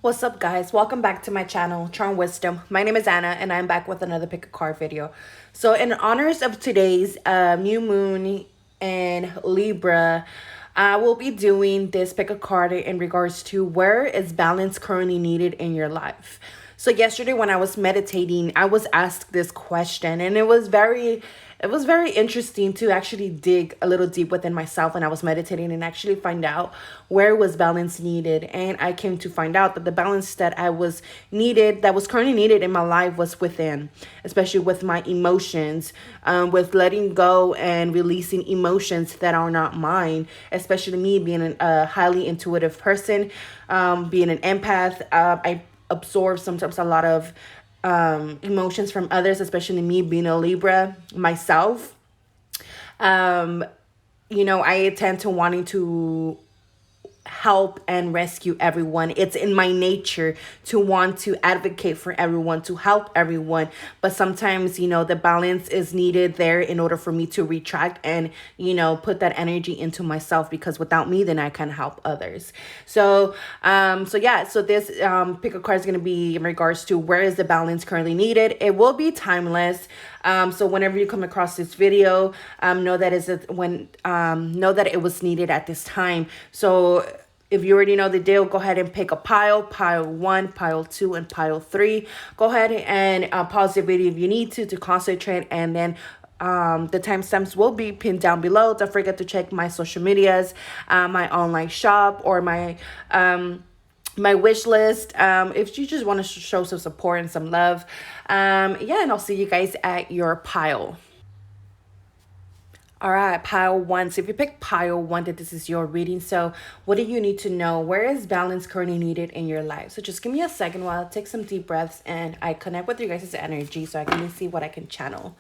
What's up, guys? Welcome back to my channel, Charm Wisdom. My name is Anna, and I'm back with another pick a card video. So, in honors of today's new moon in Libra, I will be doing this pick a card in regards to where is balance currently needed in your life. So yesterday when I was meditating, I was asked this question, and it was very interesting to actually dig a little deep within myself when I was meditating and actually find out where was balance needed. And I came to find out that the balance that was currently needed in my life was within, especially with my emotions, with letting go and releasing emotions that are not mine, especially me being a highly intuitive person, being an empath. I absorb sometimes a lot of emotions from others, especially me being a Libra myself. Um, I tend to wanting to help and rescue everyone. It's in my nature to want to advocate for everyone, to help everyone. But sometimes, the balance is needed there in order for me to retract and, put that energy into myself, because without me, then I can help others. So this pick a card is going to be in regards to where is the balance currently needed. It will be timeless. So whenever you come across this video, know that it was needed at this time. So if you already know the deal, go ahead and pick a pile 1, pile 2, and pile 3. Go ahead and pause the video if you need to concentrate, and then the timestamps will be pinned down below. Don't forget to check my social medias, my online shop, or my wish list, if you just want to show some support and some love. And I'll see you guys at your pile. All right, pile 1. So if you pick pile 1, that this is your reading. So what do you need to know? Where is balance currently needed in your life? So just give me a second while I take some deep breaths and I connect with you guys' energy so I can see what I can channel.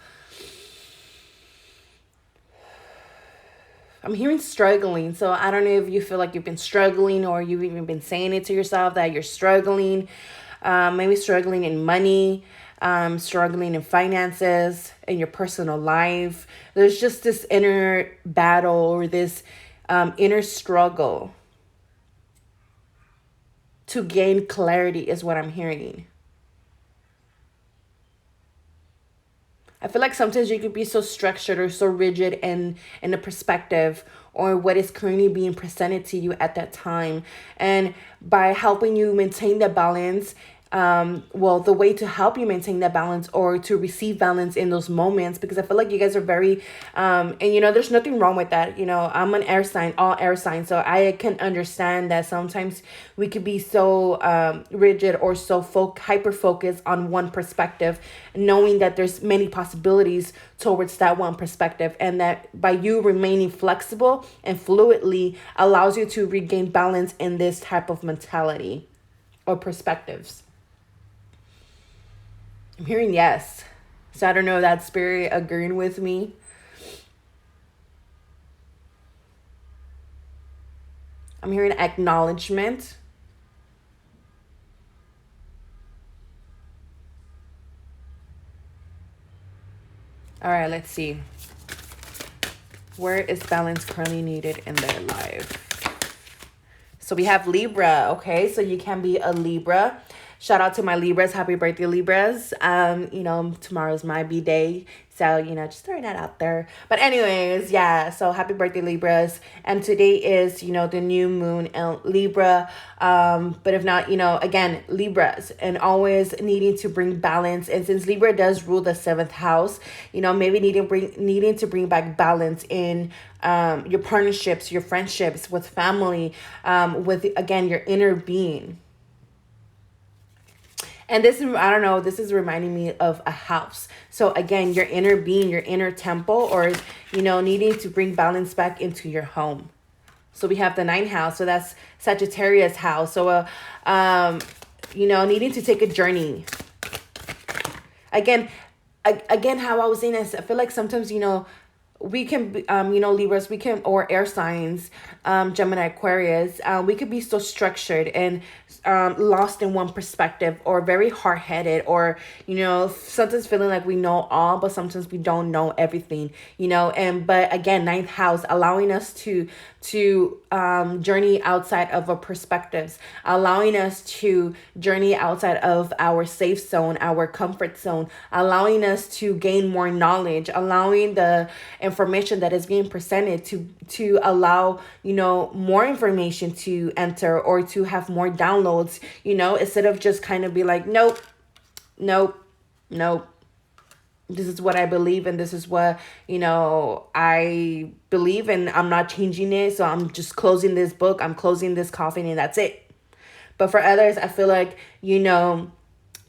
I'm hearing struggling. So I don't know if you feel like you've been struggling, or you've even been saying it to yourself that you're struggling. Maybe struggling in money, struggling in finances, in your personal life. There's just this inner battle, or this inner struggle to gain clarity is what I'm hearing. I feel like sometimes you could be so structured or so rigid in the perspective or what is currently being presented to you at that time. And by helping you maintain the balance, the way to help you maintain that balance or to receive balance in those moments, because I feel like you guys are very, there's nothing wrong with that. I'm an air sign, all air signs, so I can understand that sometimes we could be so rigid or so hyper focused on one perspective, knowing that there's many possibilities towards that one perspective, and that by you remaining flexible and fluidly allows you to regain balance in this type of mentality or perspectives. I'm hearing yes. So I don't know if that spirit agreeing with me. I'm hearing acknowledgement. All right, let's see. Where is balance currently needed in their life? So we have Libra, okay? So you can be a Libra. Shout out to my Libras. Happy birthday, Libras. Tomorrow's my B-day. So, just throwing that out there. But anyways, yeah. So happy birthday, Libras. And today is, the new moon in Libra. But if not, again, Libras. And always needing to bring balance. And since Libra does rule the 7th house, maybe needing to bring back balance in your partnerships, your friendships, with family, with, again, your inner being. And I don't know, this is reminding me of a house. So again, your inner being, your inner temple, or, needing to bring balance back into your home. So we have the 9th house. So that's Sagittarius house. So, needing to take a journey. Again, how I was saying this, I feel like sometimes, we can, Libras, we can, or air signs, Gemini, Aquarius, we could be so structured and lost in one perspective, or very hard-headed, or, sometimes feeling like we know all, but sometimes we don't know everything, but again, 9th house allowing us to to journey outside of our perspectives, allowing us to journey outside of our safe zone, our comfort zone, allowing us to gain more knowledge, allowing the information that is being presented to allow, more information to enter or to have more downloads, instead of just kind of be like, nope, nope, nope. This is what I believe, and this is what, I believe, and I'm not changing it. So I'm just closing this book, I'm closing this coffin, and that's it. But for others, I feel like,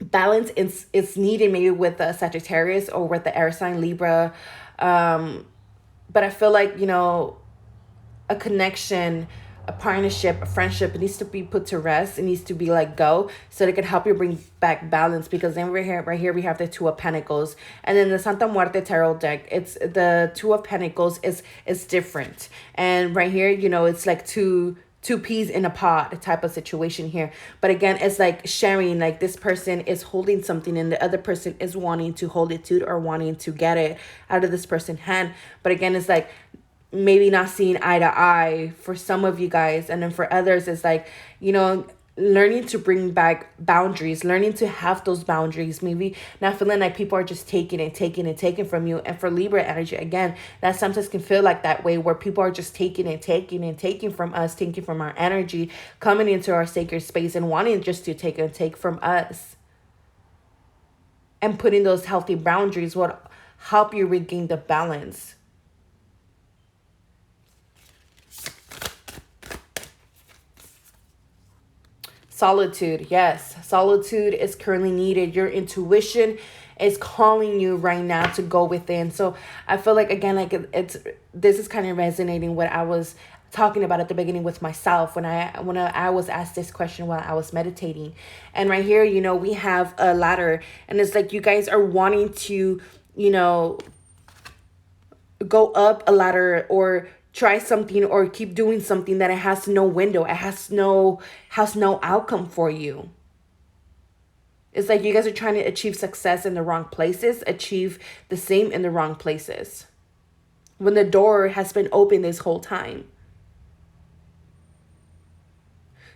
balance is needed maybe with the Sagittarius or with the air sign Libra. But I feel like, a connection, a partnership, a friendship, it needs to be put to rest. It needs to be like go, so it can help you bring back balance. Because then right here we have the Two of Pentacles, and then the Santa Muerte tarot deck. It's the Two of Pentacles is different, and right here, it's like two peas in a pod type of situation here. But again, it's like sharing, like this person is holding something and the other person is wanting to hold it too, or wanting to get it out of this person's hand. But again, it's like maybe not seeing eye to eye for some of you guys, and then for others it's like, learning to bring back boundaries, learning to have those boundaries, maybe not feeling like people are just taking and taking and taking from you. And for Libra energy, again, that sometimes can feel like that way, where people are just taking and taking and taking from us, taking from our energy, coming into our sacred space and wanting just to take and take from us. And putting those healthy boundaries will help you regain the balance. Solitude, yes. Solitude is currently needed. Your intuition is calling you right now to go within. So I feel like, again, like this is kind of resonating what I was talking about at the beginning with myself when I was asked this question while I was meditating. And right here, we have a ladder, and it's like you guys are wanting to, go up a ladder or try something or keep doing something that it has no window, it has no outcome for you. It's like you guys are trying to achieve success in the wrong places, achieve the same in the wrong places, when the door has been open this whole time.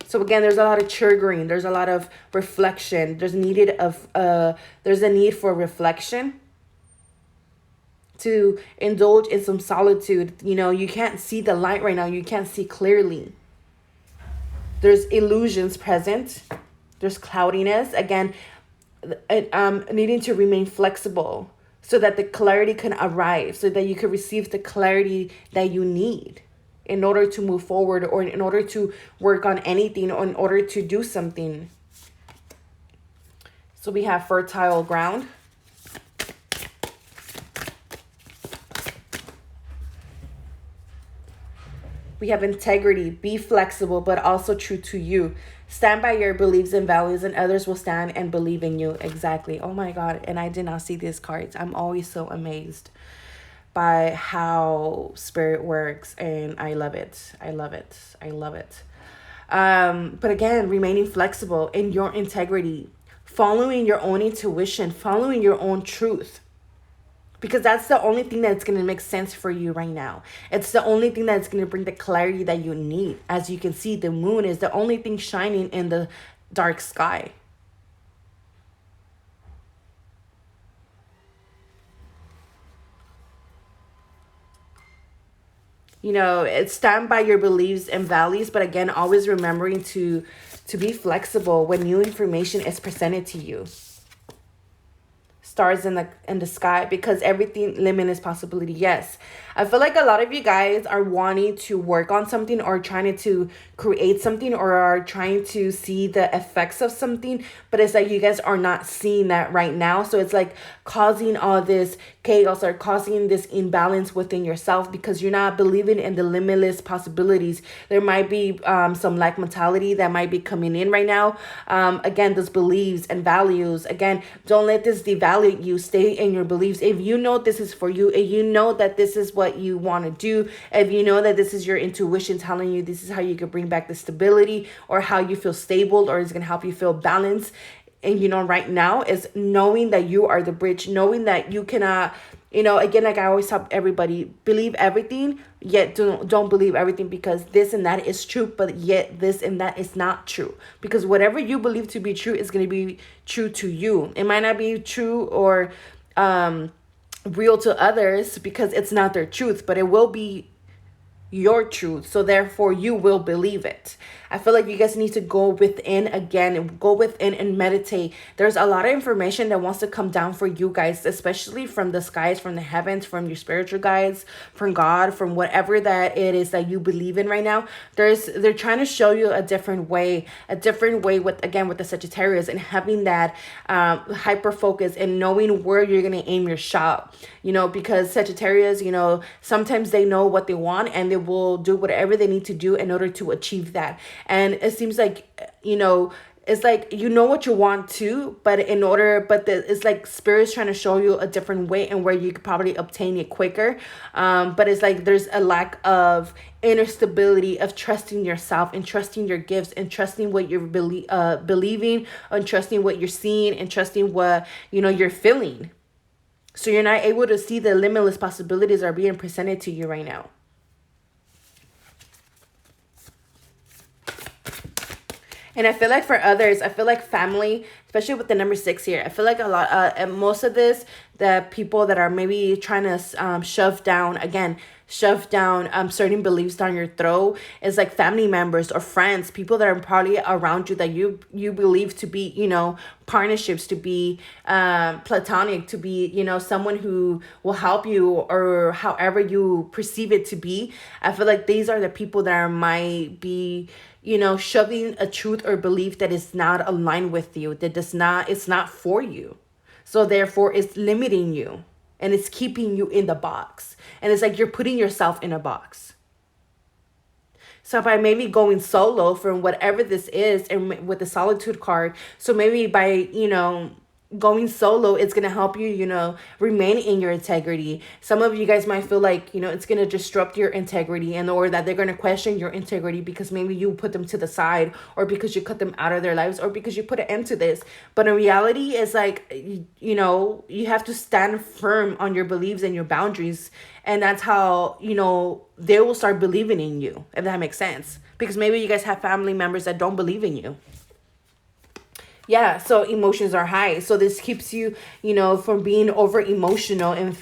So again, there's a lot of triggering, there's a lot of reflection, there's a need for reflection, to indulge in some solitude. You can't see the light right now. You can't see clearly. There's illusions present. There's cloudiness. Again, needing to remain flexible so that the clarity can arrive, so that you can receive the clarity that you need in order to move forward, or in order to work on anything, or in order to do something. So we have fertile ground. We have integrity. Be flexible, but also true to you. Stand by your beliefs and values, and others will stand and believe in you. Exactly. Oh my God. And I did not see these cards. I'm always so amazed by how spirit works, and I love it. I love it. I love it. But again, remaining flexible in your integrity, following your own intuition, following your own truth. Because that's the only thing that's going to make sense for you right now. It's the only thing that's going to bring the clarity that you need. As you can see, the moon is the only thing shining in the dark sky. It's stand by your beliefs and values, but again, always remembering to be flexible when new information is presented to you. Stars in the sky, because everything limitless possibility. Yes, I feel like a lot of you guys are wanting to work on something, or trying to create something, or are trying to see the effects of something, but it's like you guys are not seeing that right now. So it's like causing all this chaos, or causing this imbalance within yourself, because you're not believing in the limitless possibilities. There might be some lack mentality that might be coming in right now. Again, those beliefs and values. Again, don't let this devalue you. Stay in your beliefs. If you know this is for you, if you know that this is what you want to do, if you know that this is your intuition telling you this is how you can bring back the stability, or how you feel stable, or it's going to help you feel balanced. And right now is knowing that you are the bridge, knowing that you cannot, again, like I always tell everybody, believe everything yet don't believe everything because this and that is true, but yet this and that is not true. Because whatever you believe to be true is going to be true to you. It might not be true or real to others because it's not their truth, but it will be your truth, so therefore you will believe it. I feel like you guys need to go within again, and go within and meditate. There's a lot of information that wants to come down for you guys, especially from the skies, from the heavens, from your spiritual guides, from God, from whatever that it is that you believe in right now. They're trying to show you a different way with, again, with the Sagittarius, and having that hyper focus and knowing where you're going to aim your shot, because Sagittarius, sometimes they know what they want and they will do whatever they need to do in order to achieve that. And it seems like, it's like, what you want to, but it's like spirit's trying to show you a different way and where you could probably obtain it quicker. But it's like there's a lack of inner stability of trusting yourself and trusting your gifts and trusting what you're believing, and trusting what you're seeing, and trusting what, you're feeling. So you're not able to see the limitless possibilities that are being presented to you right now. And I feel like for others, I feel like family, especially with the number 6 here, I feel like a lot, and most of this, the people that are maybe trying to shove down certain beliefs down your throat is like family members or friends, people that are probably around you that you believe to be, partnerships, to be platonic, to be, someone who will help you or however you perceive it to be. I feel like these are the people that might be, shoving a truth or belief that is not aligned with you, it's not for you. So therefore it's limiting you and it's keeping you in the box. And it's like you're putting yourself in a box. So by maybe going solo from whatever this is, and with the solitude card, so maybe by, going solo, it's going to help you, remain in your integrity. Some of you guys might feel like, it's going to disrupt your integrity, or that they're going to question your integrity because maybe you put them to the side, or because you cut them out of their lives, or because you put an end to this. But in reality, it's like, you have to stand firm on your beliefs and your boundaries. And that's how, they will start believing in you, if that makes sense. Because maybe you guys have family members that don't believe in you. Yeah, so emotions are high. So this keeps you, from being over emotional and,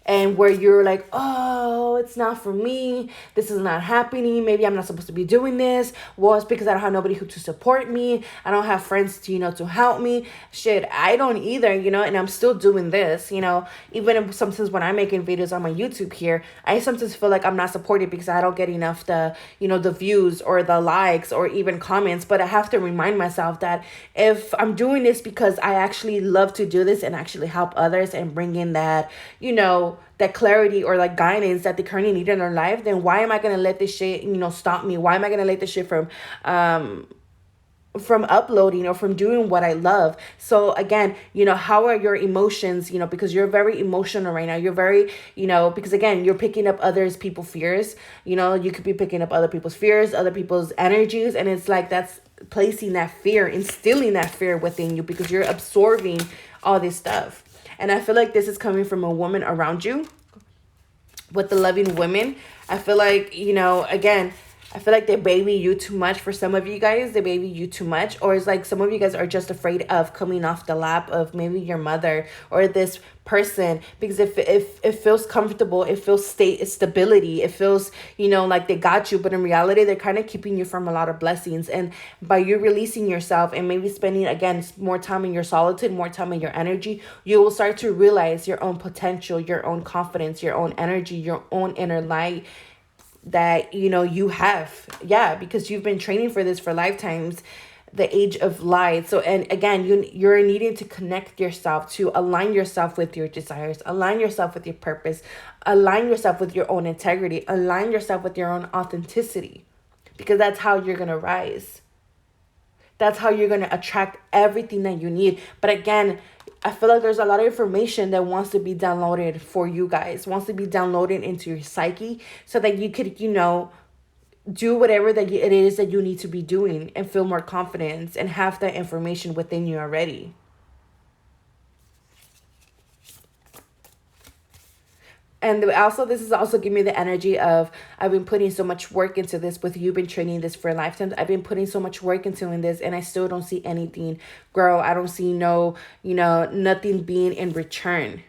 and where you're like, oh, it's not for me. This is not happening. Maybe I'm not supposed to be doing this. Well, it's because I don't have nobody who to support me. I don't have friends to, to help me. Shit, I don't either, and I'm still doing this, even if sometimes when I'm making videos on my YouTube here, I sometimes feel like I'm not supported because I don't get enough the views or the likes or even comments. But I have to remind myself that if I'm doing this because I actually love to do this and actually help others and bring in that, that clarity or like guidance that they currently need in their life, then why am I going to let this shit, stop me? Why am I going to let this shit from uploading or from doing what I love? So again, how are your emotions, because you're very emotional right now. You're very, because again, you're picking up people's fears, you could be picking up other people's fears, other people's energies. And it's like, that's placing that fear, instilling that fear within you because you're absorbing all this stuff. And I feel like this is coming from a woman around you with the loving women. I feel like, again, I feel like they baby you too much. For some of you guys, they baby you too much. Or it's like some of you guys are just afraid of coming off the lap of maybe your mother or this person. Because if it feels comfortable, it feels stability. It feels, like they got you. But in reality, they're kind of keeping you from a lot of blessings. And by you releasing yourself and maybe spending, again, more time in your solitude, more time in your energy, you will start to realize your own potential, your own confidence, your own energy, your own inner light that you have. Yeah, because you've been training for this for lifetimes, the age of light. So, and again, you're needing to connect yourself, to align yourself with your desires, align yourself with your purpose, align yourself with your own integrity, align yourself with your own authenticity, because that's how you're going to rise. That's how you're going to attract everything that you need. But again, I feel like there's a lot of information that wants to be downloaded for you guys, wants to be downloaded into your psyche so that you could, do whatever that it is that you need to be doing and feel more confidence and have that information within you already. And also, this is also giving me the energy of, I've been putting so much work into this. With you been training this for lifetimes, I've been putting so much work into in this, and I still don't see anything grow. I don't see no, nothing being in return.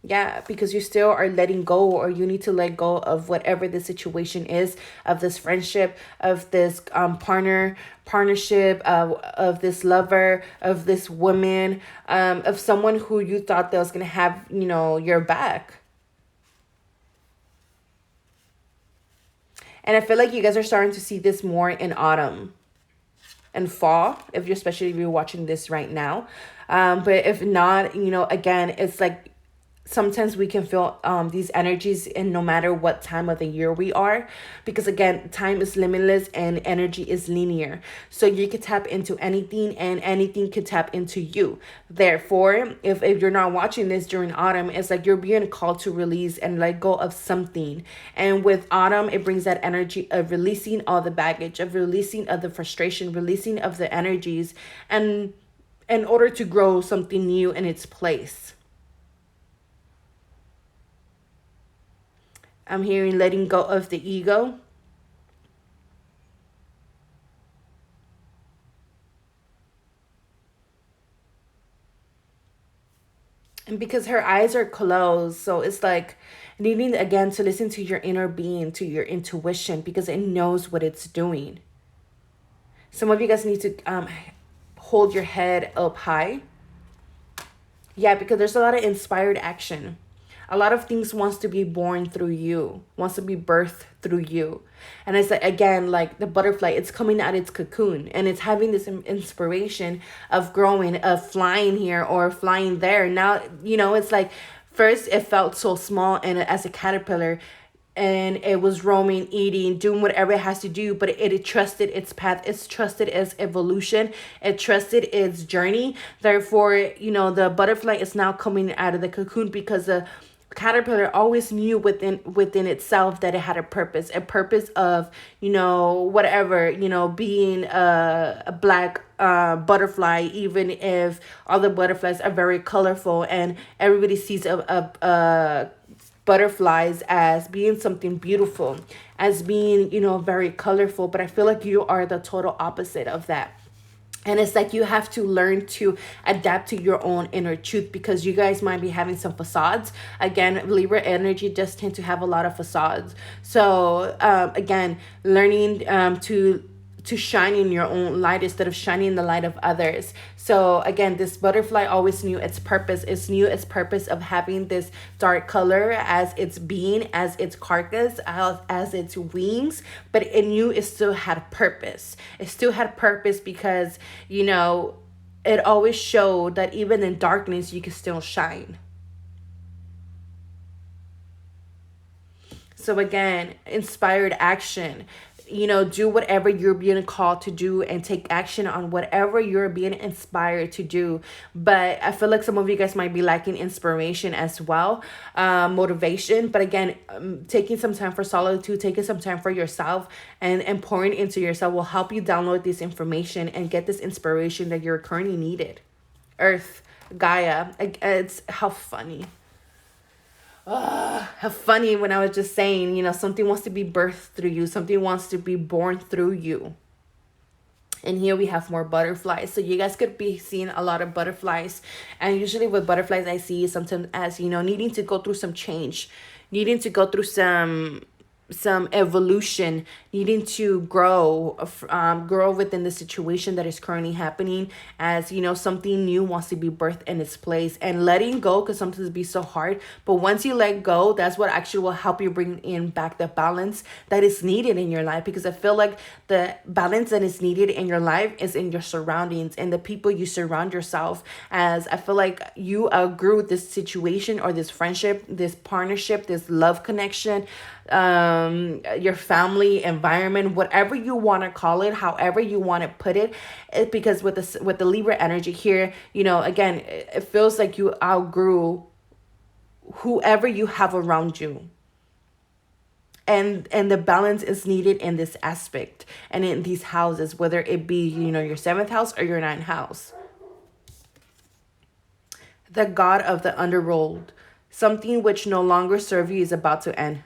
Yeah, because you still are letting go, or you need to let go of whatever the situation is, of this friendship, of this partnership, of this lover, of this woman, of someone who you thought that was gonna have, your back. And I feel like you guys are starting to see this more in autumn and fall, especially if you're watching this right now. But if not, again, it's like sometimes we can feel these energies in no matter what time of the year we are, because again, time is limitless and energy is linear, so you could tap into anything and anything could tap into you. Therefore, if you're not watching this during autumn, it's like you're being called to release and let go of something. And with autumn, it brings that energy of releasing all the baggage, of releasing of the frustration, releasing of the energies, and in order to grow something new in its place. I'm hearing letting go of the ego. And because her eyes are closed, so it's like needing again to listen to your inner being, to your intuition, because it knows what it's doing. Some of you guys need to hold your head up high. Yeah, because there's a lot of inspired action. A lot of things wants to be born through you, wants to be birthed through you. And it's like, again, like the butterfly, it's coming out its cocoon and it's having this inspiration of growing, of flying here or flying there. Now, it's like first it felt so small and as a caterpillar, and it was roaming, eating, doing whatever it has to do, but it trusted its path. It's trusted its evolution. It trusted its journey. Therefore, the butterfly is now coming out of the cocoon, because the caterpillar always knew within itself that it had a purpose of, whatever, being a black butterfly, even if all the butterflies are very colorful and everybody sees a butterflies as being something beautiful, as being, very colorful. But I feel like you are the total opposite of that. And it's like you have to learn to adapt to your own inner truth, because you guys might be having some facades. Again, Libra energy does tend to have a lot of facades. So again, learning to shine in your own light instead of shining in the light of others. So again, this butterfly always knew its purpose. It knew its purpose of having this dark color as its being, as its carcass, as its wings, but it knew it still had purpose. It still had purpose because, it always showed that even in darkness, you can still shine. So again, inspired action. Do whatever you're being called to do and take action on whatever you're being inspired to do. But I feel like some of you guys might be lacking inspiration as well, motivation. But again, taking some time for solitude, taking some time for yourself, and pouring into yourself will help you download this information and get this inspiration that you're currently needed. Earth, Gaia, it's how funny. How funny when I was just saying, something wants to be birthed through you. Something wants to be born through you. And here we have more butterflies. So you guys could be seeing a lot of butterflies. And usually with butterflies, I see sometimes as, needing to go through some change. Needing to go through some evolution, needing to grow within the situation that is currently happening, as something new wants to be birthed in its place, and letting go, because sometimes it be so hard. But once you let go, that's what actually will help you bring in back the balance that is needed in your life. Because I feel like the balance that is needed in your life is in your surroundings and the people you surround yourself. As I feel like you outgrew with this situation or this friendship, this partnership, this love connection, your family environment, whatever you want to call it, however you want to put it. Because with the Libra energy here, again, it feels like you outgrew whoever you have around you, and the balance is needed in this aspect and in these houses, whether it be your 7th house or your 9th house. The god of the underworld, Something which no longer serves you is about to end.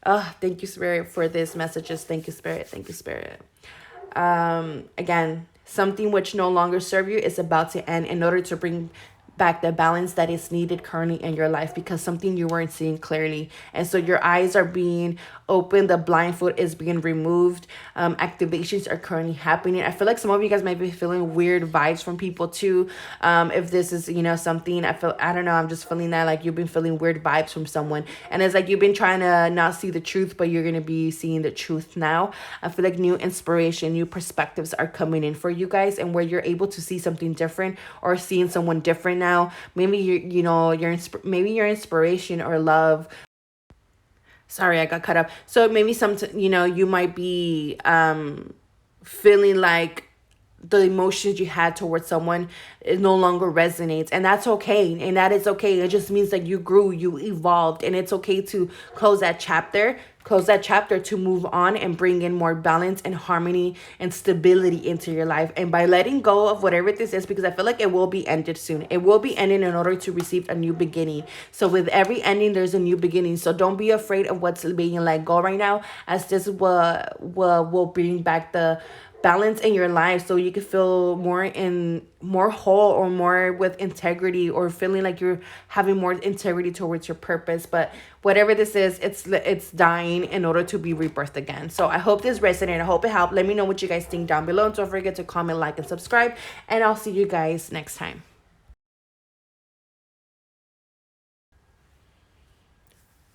Oh, thank you, Spirit, for these messages. Thank you, Spirit. Thank you, Spirit. Again, something which no longer serve you is about to end in order to bring back the balance that is needed currently in your life, because something you weren't seeing clearly, and so your eyes are being opened, the blindfold is being removed. Activations are currently happening. I feel like some of you guys might be feeling weird vibes from people too. If this is, you know, something, I don't know, I'm just feeling that like you've been feeling weird vibes from someone, and it's like you've been trying to not see the truth, but you're gonna be seeing the truth now. I feel like new inspiration, new perspectives are coming in for you guys, and where you're able to see something different or seeing someone different now. Maybe maybe your inspiration or love. Sorry, I got cut up. So maybe you might be feeling like the emotions you had towards someone, it no longer resonates, and that's okay, and that is okay. It just means that you grew, you evolved, and it's okay to close that chapter to move on and bring in more balance and harmony and stability into your life. And by letting go of whatever this is, because I feel like it will be ended soon, it will be ending in order to receive a new beginning. So with every ending, there's a new beginning. So don't be afraid of what's being let go right now, as this will bring back the balance in your life, so you can feel more whole, or more with integrity, or feeling like you're having more integrity towards your purpose. But whatever this is, it's dying in order to be rebirthed again. So I hope this resonated. I hope it helped. Let me know what you guys think down below, and don't forget to comment, like, and subscribe, and I'll see you guys next time.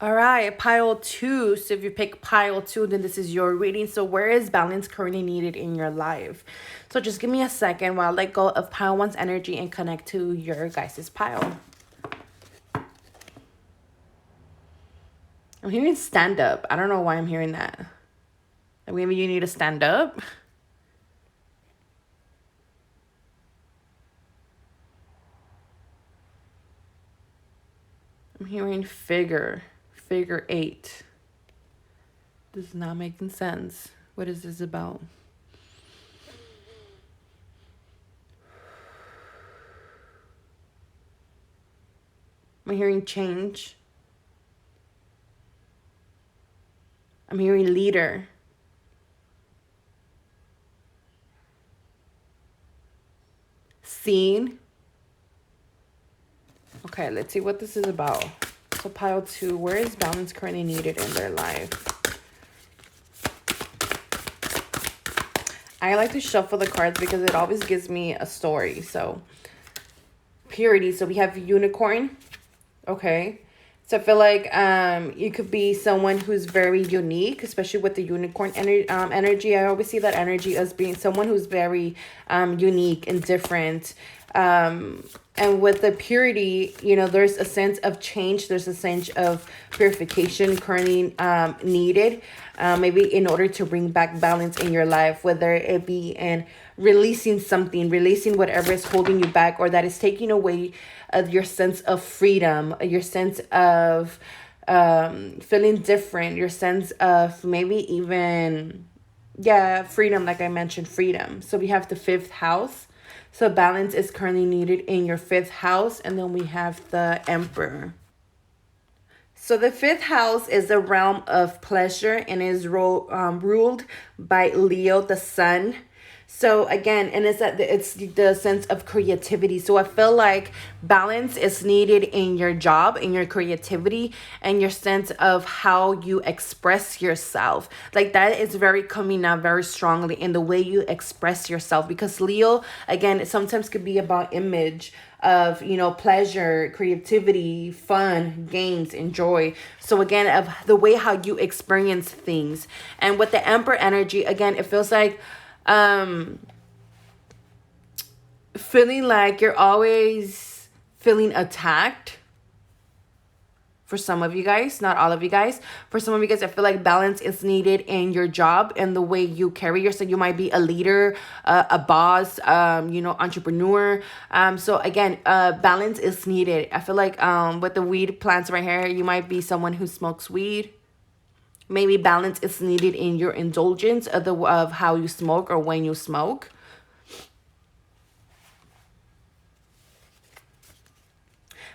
All right, pile 2. So if you pick pile 2, then this is your reading. So where is balance currently needed in your life? So just give me a second while I let go of pile 1's energy and connect to your guys' pile. I'm hearing stand up. I don't know why I'm hearing that. Maybe you need to stand up. I'm hearing figure 8. This is not making sense. What is this about? I'm hearing change. I'm hearing leader. Scene. Okay, let's see what this is about. So pile 2, where is balance currently needed in their life? I like to shuffle the cards because it always gives me a story. So purity. So we have unicorn. Okay. So I feel like you could be someone who's very unique, especially with the unicorn energy. I always see that energy as being someone who's very unique and different. And with the purity, you know, there's a sense of change. There's a sense of purification currently needed, maybe in order to bring back balance in your life, whether it be in releasing something, releasing whatever is holding you back, or that is taking away your sense of freedom, your sense of feeling different, your sense of maybe even, freedom, like I mentioned, freedom. So we have the 5th house. So balance is currently needed in your 5th house. And then we have the Emperor. So the 5th house is the realm of pleasure and is ruled by Leo, the sun. So again, and it's the sense of creativity. So I feel like balance is needed in your job, in your creativity, and your sense of how you express yourself. Like that is very coming out very strongly in the way you express yourself, because Leo, again, it sometimes could be about image of, you know, pleasure, creativity, fun, games, and joy. So again, of the way how you experience things. And with the Emperor energy, again, it feels like feeling like you're always feeling attacked. For some of you guys, not all of you guys. For some of you guys, I feel like balance is needed in your job and the way you carry yourself. You might be a leader, a boss, you know, entrepreneur. So again, balance is needed. I feel like with the weed plants right here, you might be someone who smokes weed. Maybe balance is needed in your indulgence of how you smoke or when you smoke.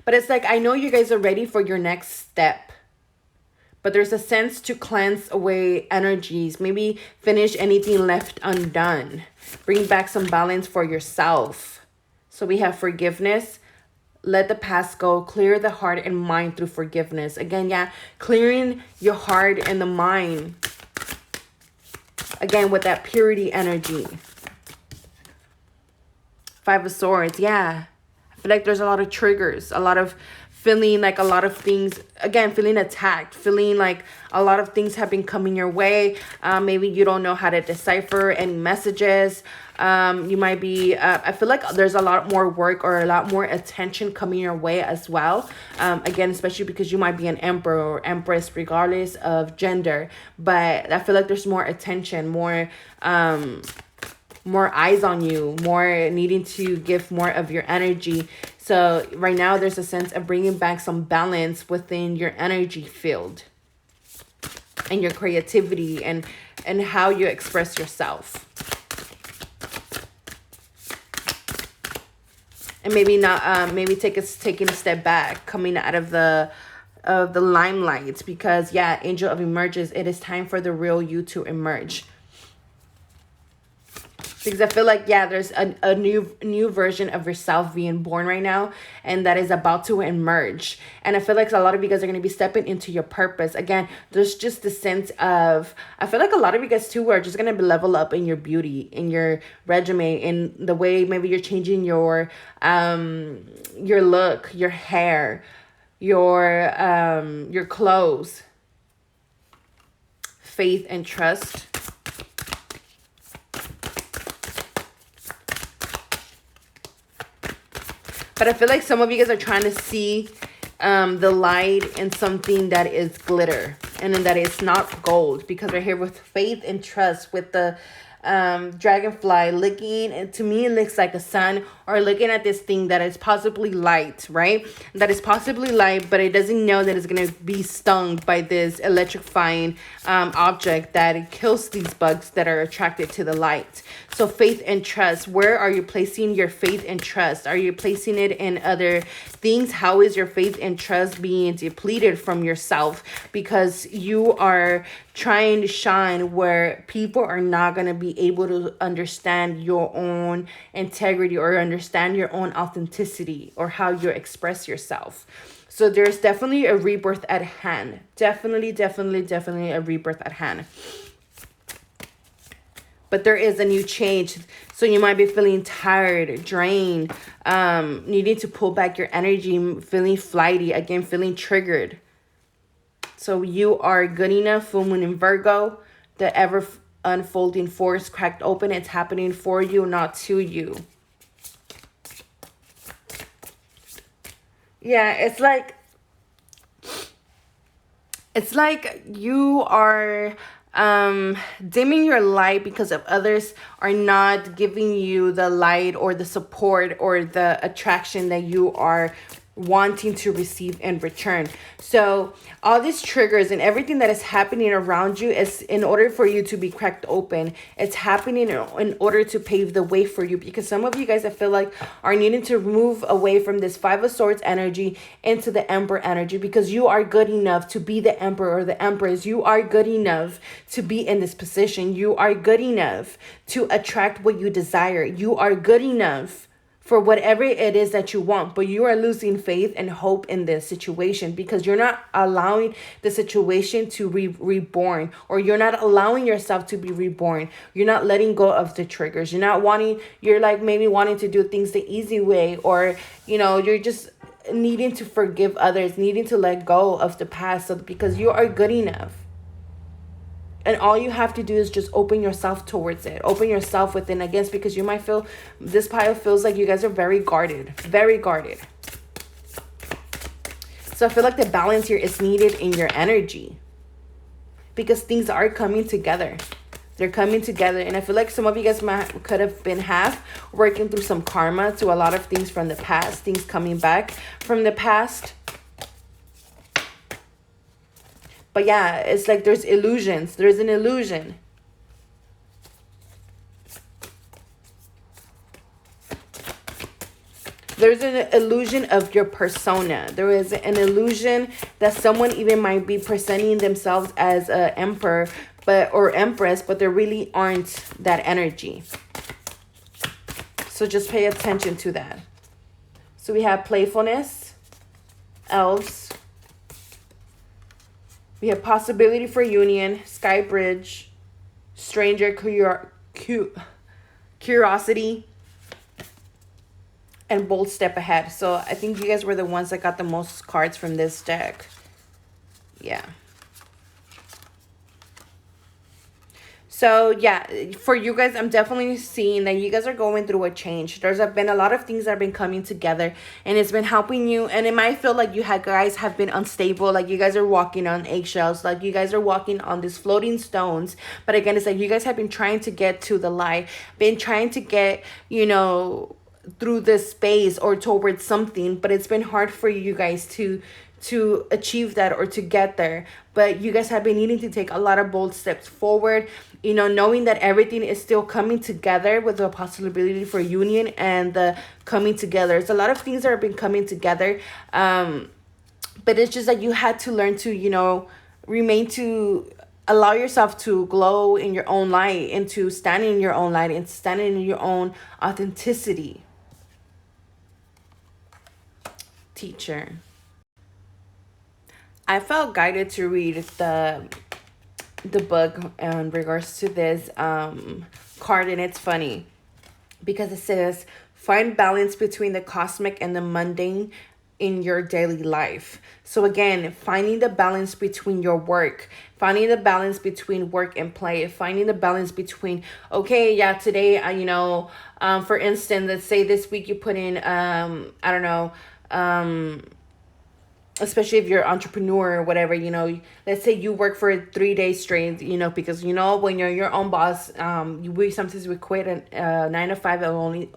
But it's like, I know you guys are ready for your next step. But there's a sense to cleanse away energies. Maybe finish anything left undone. Bring back some balance for yourself. So we have forgiveness. Let the past go. Clear the heart and mind through forgiveness. Again, yeah, clearing your heart and the mind. Again, with that purity energy. Five of Swords, yeah. I feel like there's a lot of triggers. A lot of feeling like a lot of things, again, feeling attacked, feeling like a lot of things have been coming your way. Maybe you don't know how to decipher any messages. You might be, I feel like there's a lot more work or a lot more attention coming your way as well. Again, especially because you might be an emperor or empress, regardless of gender. But I feel like there's more attention, more eyes on you, more needing to give more of your energy. So right now there's a sense of bringing back some balance within your energy field and your creativity and how you express yourself. And maybe not, maybe taking a step back, coming out of the limelight, because yeah, Angel of Emerges, it is time for the real you to emerge. Because I feel like, yeah, there's a new version of yourself being born right now, and that is about to emerge. And I feel like a lot of you guys are going to be stepping into your purpose. Again, there's just the sense of, I feel like a lot of you guys too are just going to level up in your beauty, in your regimen, in the way maybe you're changing your look, your hair, your clothes. Faith and trust. But I feel like some of you guys are trying to see the light in something that is glitter. And then that is not gold. Because we're here with faith and trust. With the dragonfly looking. And to me, it looks like a sun. Or looking at this thing that is possibly light, right? That is possibly light. But it doesn't know that it's going to be stung by this electrifying object that kills these bugs that are attracted to the light. So faith and trust. Where are you placing your faith and trust? Are you placing it in other things? How is your faith and trust being depleted from yourself? Because you are trying to shine where people are not going to be able to understand your own integrity or understand your own authenticity or how you express yourself. So there's definitely a rebirth at hand. Definitely a rebirth at hand. But there is a new change. So you might be feeling tired, drained, needing to pull back your energy, feeling flighty, again, feeling triggered. So you are good enough, full moon in Virgo, the ever unfolding force cracked open. It's happening for you, not to you. Yeah, it's like you are dimming your light because of others are not giving you the light or the support or the attraction that you are wanting to receive in return. So all these triggers and everything that is happening around you is in order for you to be cracked open. It's happening in order to pave the way for you, because some of you guys, I feel like, are needing to move away from this Five of Swords energy into the Emperor energy, because you are good enough to be the Emperor or the Empress. You are good enough to be in this position. You are good enough to attract what you desire. You are good enough for whatever it is that you want, but you are losing faith and hope in this situation because you're not allowing the situation to be reborn, or you're not allowing yourself to be reborn. You're not letting go of the triggers. You're like maybe wanting to do things the easy way, or, you're just needing to forgive others, needing to let go of the past, because you are good enough. And all you have to do is just open yourself towards it. Open yourself within against, because you might feel, this pile feels like you guys are very guarded. Very guarded. So I feel like the balance here is needed in your energy, because things are coming together. They're coming together. And I feel like some of you guys could have been working through some karma to a lot of things from the past. Things coming back from the past. But yeah, it's like there's illusions. There's an illusion. There's an illusion of your persona. There is an illusion that someone even might be presenting themselves as an emperor or empress, but they really aren't that energy. So just pay attention to that. So we have playfulness, elves. We have possibility for union, sky bridge, stranger curiosity, and bold step ahead. So I think you guys were the ones that got the most cards from this deck. Yeah. So yeah, for you guys, I'm definitely seeing that you guys are going through a change. There's been a lot of things that have been coming together, and it's been helping you. And it might feel like guys have been unstable, like you guys are walking on eggshells, like you guys are walking on these floating stones. But again, it's like you guys have been trying to get to the light, been trying to get, through this space or towards something, but it's been hard for you guys to achieve that or to get there. But you guys have been needing to take a lot of bold steps forward, knowing that everything is still coming together with the possibility for union and the coming together. It's a lot of things that have been coming together, but it's just that you had to learn to allow yourself to glow in your own light and to stand in your own light and stand in your own authenticity. Teacher. I felt guided to read the book in regards to this card, and it's funny because it says, find balance between the cosmic and the mundane in your daily life. So again, finding the balance between your work, finding the balance between work and play, finding the balance between, okay, yeah, today, for instance, let's say this week you put in, especially if you're an entrepreneur or whatever, let's say you work for 3 days straight, because, when you're your own boss, sometimes we quit at 9 to 5 and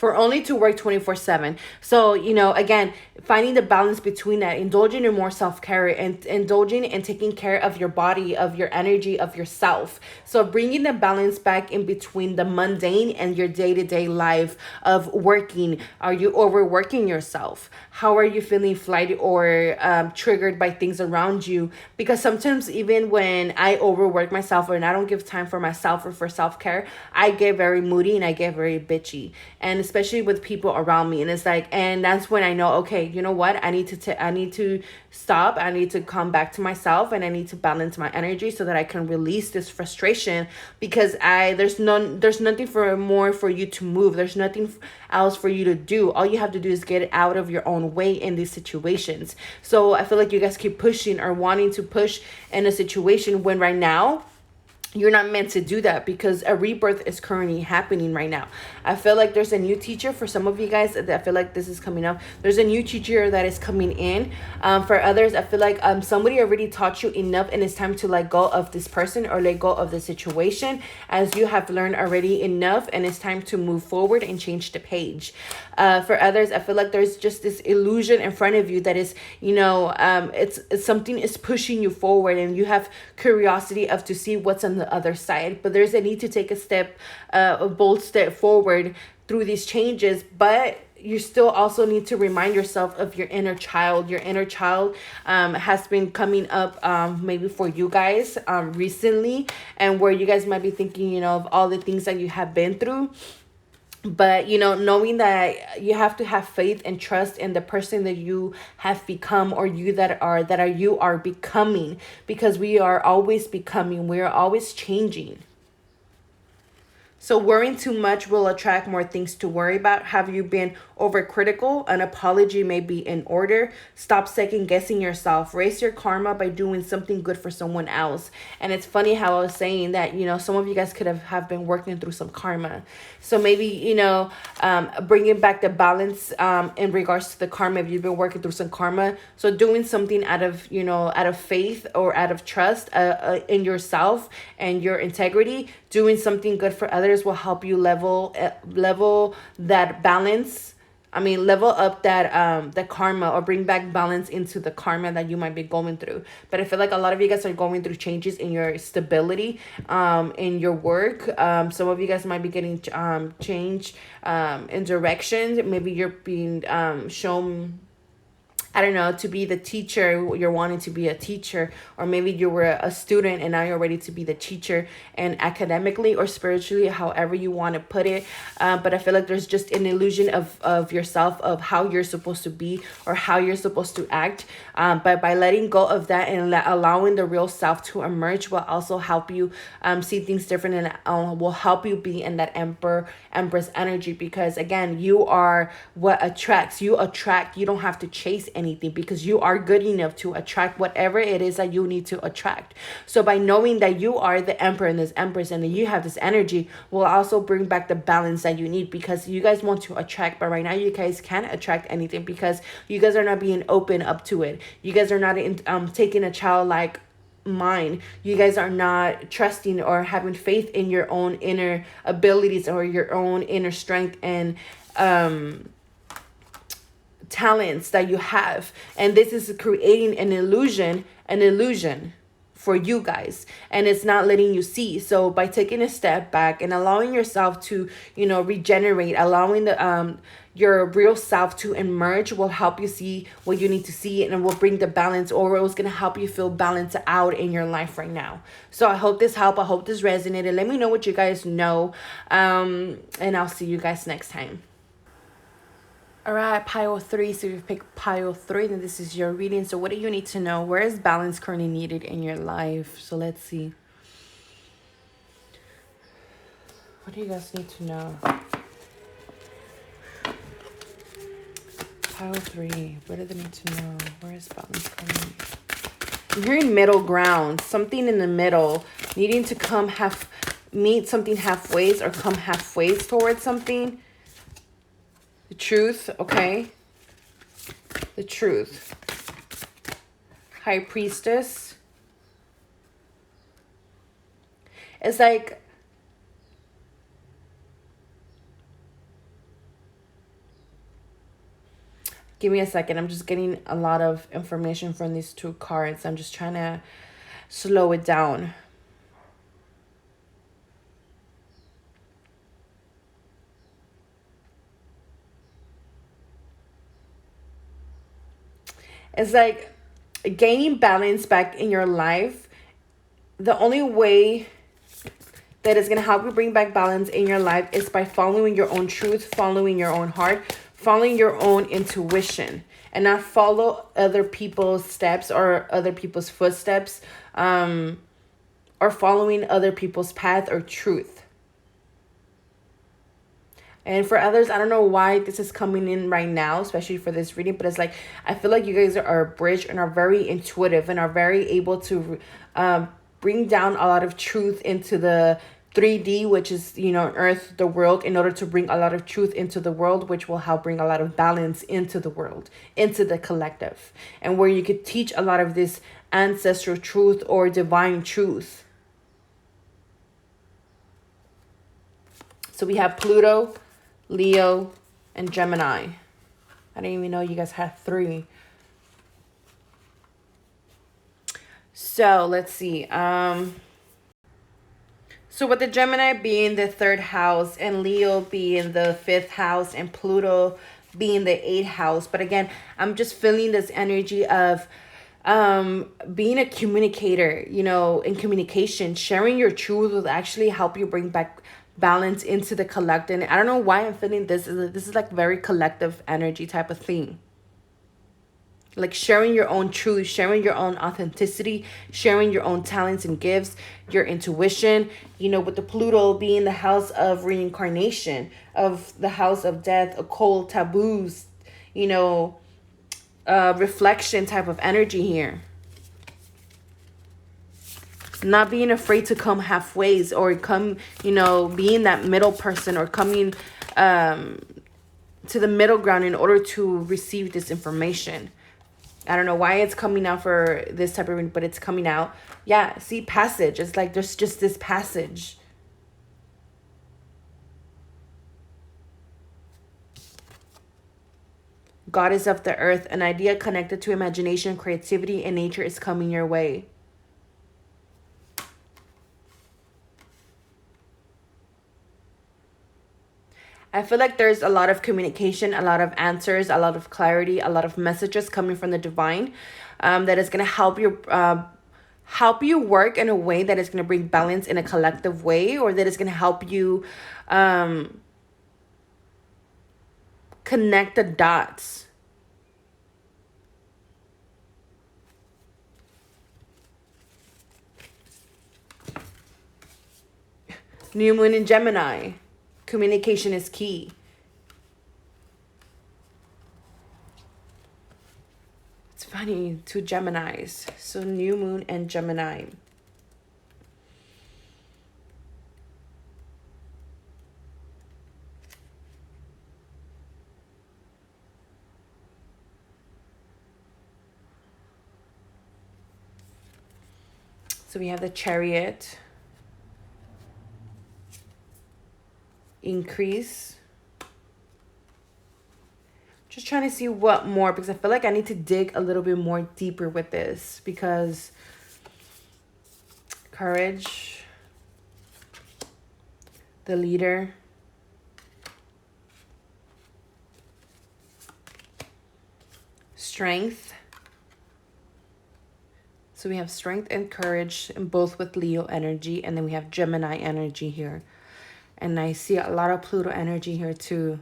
only to work 24/7. So, again, finding the balance between that, indulging in more self-care and indulging and taking care of your body, of your energy, of yourself. So bringing the balance back in between the mundane and your day-to-day life of working. Are you overworking yourself? How are you feeling flighty or triggered by things around you? Because sometimes even when I overwork myself and I don't give time for myself or for self-care, I get very moody and I get very bitchy. And especially with people around me. And it's like, and that's when I know, okay, you know what? I need to stop. I need to come back to myself and I need to balance my energy so that I can release this frustration, because there's nothing more for you to move. There's nothing else for you to do. All you have to do is get out of your own way in these situations. So I feel like you guys keep pushing or wanting to push in a situation when right now, you're not meant to do that, because a rebirth is currently happening right now. I feel like there's a new teacher for some of you guys. I feel like this is coming up. There's a new teacher that is coming in. For others, I feel like somebody already taught you enough and it's time to let go of this person or let go of the situation, as you have learned already enough and it's time to move forward and change the page. For others, I feel like there's just this illusion in front of you that is, it's something is pushing you forward and you have curiosity to see what's on the other side, but there's a need to take a bold step forward through these changes. But you still also need to remind yourself of your inner child. Your inner child has been coming up maybe for you guys recently, and where you guys might be thinking, of all the things that you have been through. But, knowing that you have to have faith and trust in the person that you have become, or you you are becoming, because we are always becoming, we are always changing. So worrying too much will attract more things to worry about. Have you been overcritical? An apology may be in order. Stop second guessing yourself. Raise your karma by doing something good for someone else. And it's funny how I was saying that, some of you guys could have been working through some karma. So maybe, bringing back the balance in regards to the karma, if you've been working through some karma. So doing something out of faith or out of trust in yourself and your integrity, doing something good for others will help you level that balance level up that the karma, or bring back balance into the karma that you might be going through. But I feel like a lot of you guys are going through changes in your stability, in your work. Some of you guys might be getting change in directions. Maybe you're being shown, I don't know, to be the teacher. You're wanting to be a teacher, or maybe you were a student and now you're ready to be the teacher, and academically or spiritually, however you want to put it. But I feel like there's just an illusion of yourself, of how you're supposed to be or how you're supposed to act. But by letting go of that and allowing the real self to emerge will also help you see things different, and will help you be in that empress energy. Because again, you are what attracts. You attract. You don't have to chase anything, because you are good enough to attract whatever it is that you need to attract. So by knowing that you are the emperor and this empress, and that you have this energy, will also bring back the balance that you need, because you guys want to attract, but right now you guys can't attract anything because you guys are not being open up to it. You guys are not taking a childlike mind. You guys are not trusting or having faith in your own inner abilities or your own inner strength and talents that you have. And this is creating an illusion for you guys, and it's not letting you see. So by taking a step back and allowing yourself to, regenerate, allowing the your real self to emerge, will help you see what you need to see, and it will bring the balance, or it was going to help you feel balanced out in your life right now. So I hope this helped. I hope this resonated. Let me know what you guys know, and I'll see you guys next time. All right, pile 3. So you pick pile 3, then this is your reading. So what do you need to know? Where is balance currently needed in your life? So let's see. What do you guys need to know? Pile 3. What do they need to know? Where is balance currently? I'm hearing middle ground. Something in the middle. Needing to meet something halfway, or come halfway towards something. The truth, okay? The truth. High Priestess. It's like, give me a second. I'm just getting a lot of information from these two cards. I'm just trying to slow it down. It's like gaining balance back in your life. The only way that is going to help you bring back balance in your life is by following your own truth, following your own heart, following your own intuition, and not follow other people's steps or other people's footsteps, or following other people's path or truth. And for others, I don't know why this is coming in right now, especially for this reading, but it's like, I feel like you guys are a bridge and are very intuitive and are very able to bring down a lot of truth into the 3D, which is, Earth, the world, in order to bring a lot of truth into the world, which will help bring a lot of balance into the world, into the collective, and where you could teach a lot of this ancestral truth or divine truth. So we have Pluto, Leo, and Gemini. I didn't even know you guys had 3. So let's see. So with the Gemini being the 3rd house, and Leo being the 5th house, and Pluto being the 8th house. But again, I'm just feeling this energy of being a communicator, in communication. Sharing your truth will actually help you bring back balance into the collective. And I don't know why I'm feeling this. This is like very collective energy type of thing. Like sharing your own truth, sharing your own authenticity, sharing your own talents and gifts, your intuition, with the Pluto being the house of reincarnation, of the house of death, occult, taboos, reflection type of energy here. Not being afraid to come halfways, or come, being that middle person, or coming to the middle ground in order to receive this information. I don't know why it's coming out for this type of reading, but it's coming out. Yeah, see, passage. It's like there's just this passage. Goddess of the earth, an idea connected to imagination, creativity, and nature is coming your way. I feel like there's a lot of communication, a lot of answers, a lot of clarity, a lot of messages coming from the divine, that is going to help you work in a way that is going to bring balance in a collective way, or that is going to help you connect the dots. New moon in Gemini. Communication is key. It's funny, 2 Geminis. So new moon and Gemini. So we have the Chariot. Increase. Just trying to see what more, because I feel like I need to dig a little bit more deeper with this, because courage, the leader, strength. So we have strength and courage, and both with Leo energy, and then we have Gemini energy here. And I see a lot of Pluto energy here too.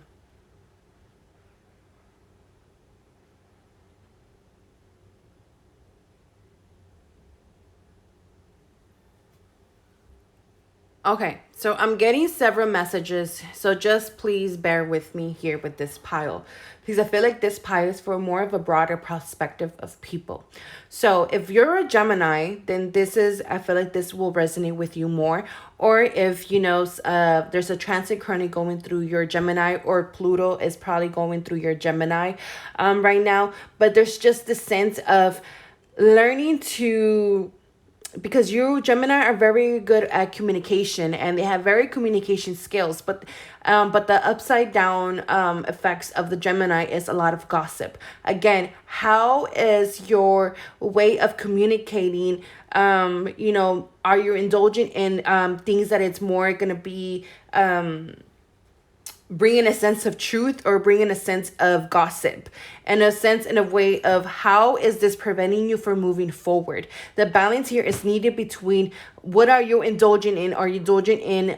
Okay, so I'm getting several messages, so just please bear with me here with this pile, because I feel like this pile is for more of a broader perspective of people. So if you're a Gemini, then I feel like this will resonate with you more. Or if, you know, there's a transit currently going through your Gemini, or Pluto is probably going through your Gemini right now. But there's just the sense of learning to, because you Gemini are very good at communication, and they have very communication skills, but the upside down effects of the Gemini is a lot of gossip. Again, how is your way of communicating? You know, are you indulgent in things that it's more going to be bringing a sense of truth, or bringing a sense of gossip, and a sense in a way of how is this preventing you from moving forward? The balance here is needed between what are you indulgent in? Are you indulgent in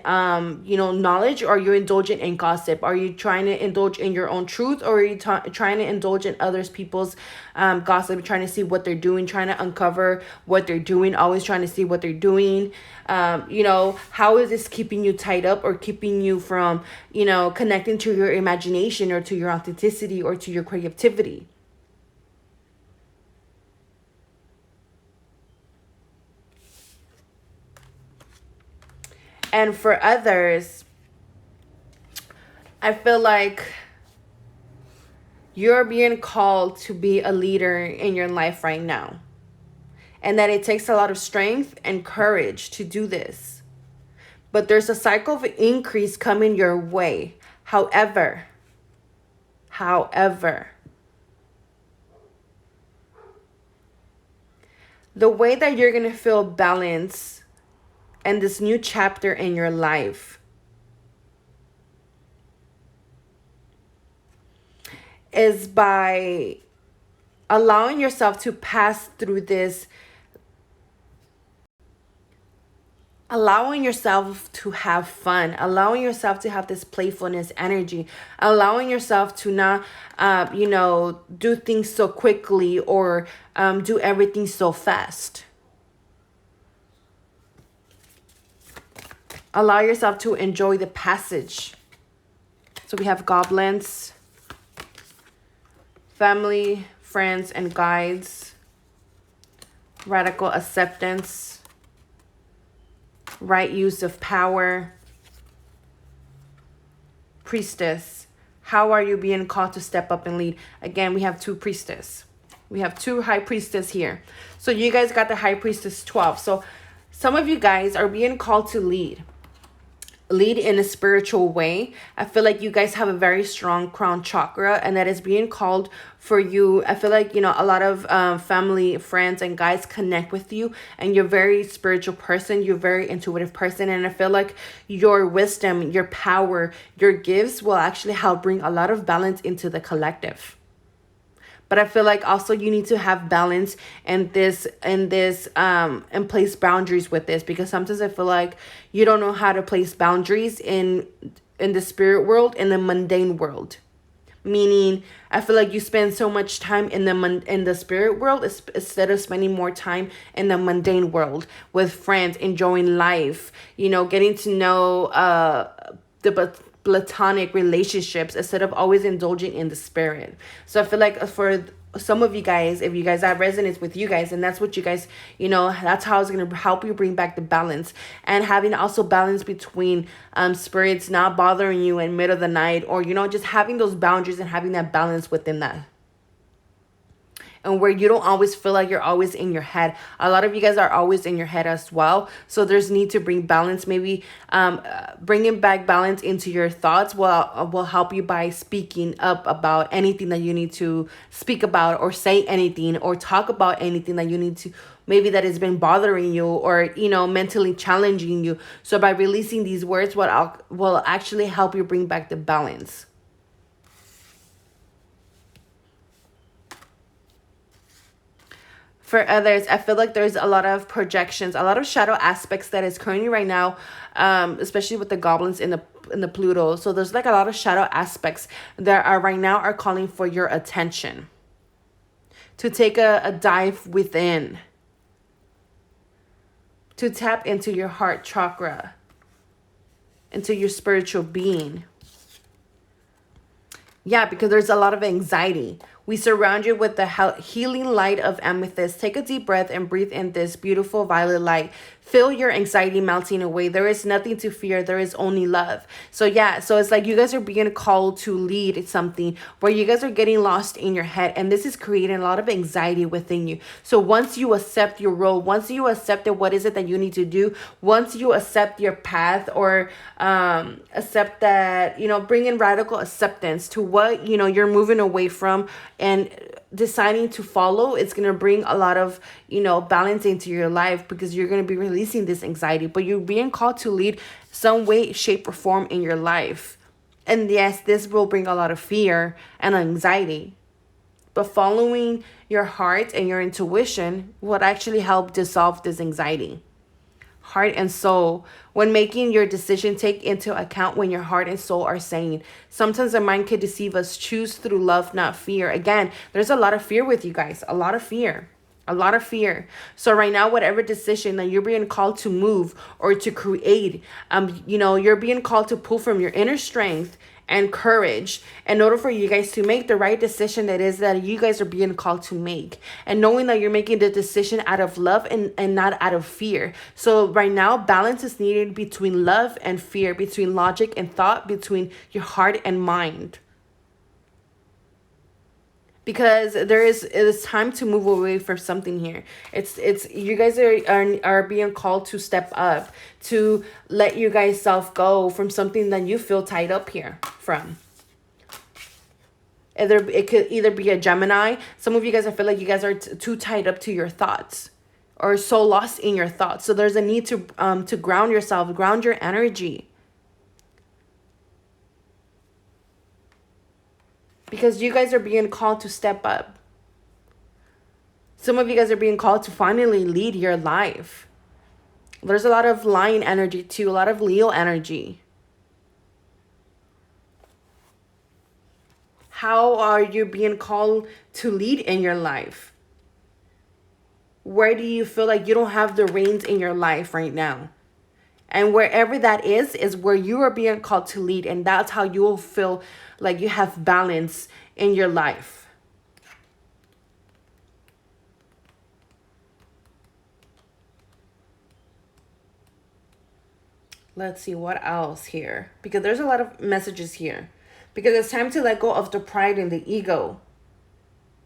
you know, knowledge, or are you indulgent in gossip? Are you trying to indulge in your own truth, or are you trying to indulge in others people's gossip, trying to see what they're doing, trying to uncover what they're doing, always trying to see what they're doing? You know, how is this keeping you tied up, or keeping you from, you know, connecting to your imagination, or to your authenticity, or to your creativity? And for others, I feel like you're being called to be a leader in your life right now, and that it takes a lot of strength and courage to do this. But there's a cycle of increase coming your way. However, the way that you're going to feel balance and this new chapter in your life is by allowing yourself to pass through this, allowing yourself to have fun, allowing yourself to have this playfulness energy, allowing yourself to not, you know, do things so quickly, or do everything so fast. Allow yourself to enjoy the passage. So we have goblins, family, friends, and guides, radical acceptance, right use of power, priestess. How are you being called to step up and lead? Again, we have 2 priestess. We have 2 high priestess here. So you guys got the high priestess 12. So some of you guys are being called to lead. lead in a spiritual way. I feel like you guys have a very strong crown chakra, and that is being called for you. I feel like, a lot of family, friends, and guys connect with you, and you're a very spiritual person. You're a very intuitive person, and I feel like your wisdom, your power, your gifts will actually help bring a lot of balance into the collective. But I feel like also you need to have balance and place boundaries with this, because sometimes I feel like you don't know how to place boundaries in the spirit world, in the mundane world. Meaning, I feel like you spend so much time in the spirit world instead of spending more time in the mundane world with friends, enjoying life, getting to know the platonic relationships instead of always indulging in the spirit. So I feel like for some of you guys, if you guys, that resonates with you guys, and that's what you guys, that's how it's going to help you bring back the balance, and having also balance between spirits not bothering you in middle of the night, or just having those boundaries and having that balance within that. And where you don't always feel like you're always in your head. A lot of you guys are always in your head as well. So there's need to bring balance. Maybe bringing back balance into your thoughts will help you by speaking up about anything that you need to speak about, or say anything, or talk about anything that you need to, maybe that has been bothering you, or mentally challenging you. So by releasing these words, will actually help you bring back the balance. For others, I feel like there's a lot of projections, a lot of shadow aspects that is currently right now, especially with the goblins in the Pluto. So there's like a lot of shadow aspects that are right now are calling for your attention, to take a dive within, to tap into your heart chakra, into your spiritual being. Yeah, because there's a lot of anxiety. We surround you with the healing light of amethyst. Take a deep breath and breathe in this beautiful violet light. Feel your anxiety melting away. There is nothing to fear. There is only love. So yeah, so it's like you guys are being called to lead something where you guys are getting lost in your head. And this is creating a lot of anxiety within you. So once you accept your role, once you accept what is it that you need to do, once you accept your path, or accept that, bring in radical acceptance to what, you're moving away from, and deciding to follow, it's going to bring a lot of, balance into your life, because you're going to be releasing this anxiety, but you're being called to lead some way, shape, or form in your life. And yes, this will bring a lot of fear and anxiety, but following your heart and your intuition would actually help dissolve this anxiety. Heart and soul. When making your decision, take into account when your heart and soul are saying. Sometimes the mind can deceive us. Choose through love, not fear. Again, there's a lot of fear with you guys. A lot of fear. A lot of fear. So right now, whatever decision that you're being called to move or to create, you're being called to pull from your inner strength and courage in order for you guys to make the right decision that you guys are being called to make, and knowing that you're making the decision out of love and not out of fear. So right now, balance is needed between love and fear, between logic and thought, between your heart and mind. Because it is time to move away from something here. It's you guys are being called to step up, to let you guys self go from something that you feel tied up here from. It could either be a Gemini. Some of you guys, I feel like you guys are too tied up to your thoughts, or so lost in your thoughts. So there's a need to ground yourself, ground your energy. Because you guys are being called to step up. Some of you guys are being called to finally lead your life. There's a lot of lion energy too, a lot of Leo energy. How are you being called to lead in your life? Where do you feel like you don't have the reins in your life right now? And wherever that is where you are being called to lead. And that's how you will feel like you have balance in your life. Let's see what else here. Because there's a lot of messages here. Because it's time to let go of the pride and the ego.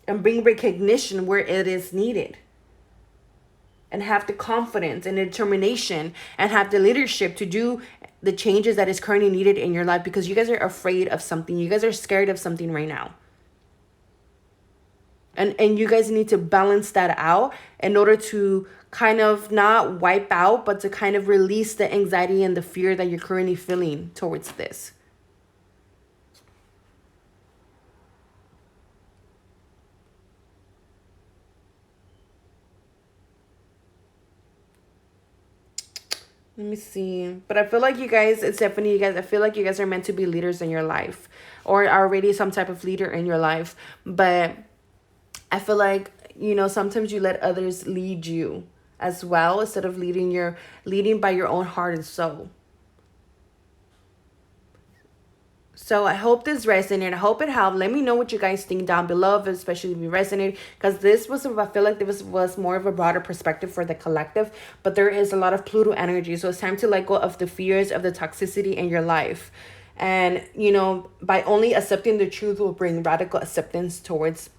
And bring recognition where it is needed. And have the confidence and determination, and have the leadership to do the changes that is currently needed in your life, because you guys are afraid of something. You guys are scared of something right now. And you guys need to balance that out in order to kind of not wipe out, but to kind of release the anxiety and the fear that you're currently feeling towards this. Let me see. But I feel like you guys, it's definitely you guys, I feel like you guys are meant to be leaders in your life, or are already some type of leader in your life. But I feel like, sometimes you let others lead you as well, instead of leading by your own heart and soul. So I hope this resonated. I hope it helped. Let me know what you guys think down below, especially if you resonated, because this was, I feel like this was more of a broader perspective for the collective, but there is a lot of Pluto energy. So it's time to let go of the fears of the toxicity in your life. And, by only accepting the truth will bring radical acceptance towards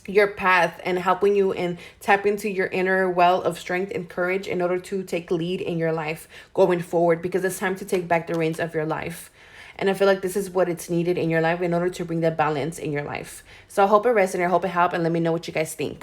your path, and helping you and tap into your inner well of strength and courage in order to take lead in your life going forward, because it's time to take back the reins of your life. And I feel like this is what it's needed in your life in order to bring that balance in your life. So I hope it resonated. I hope it helped. And let me know what you guys think.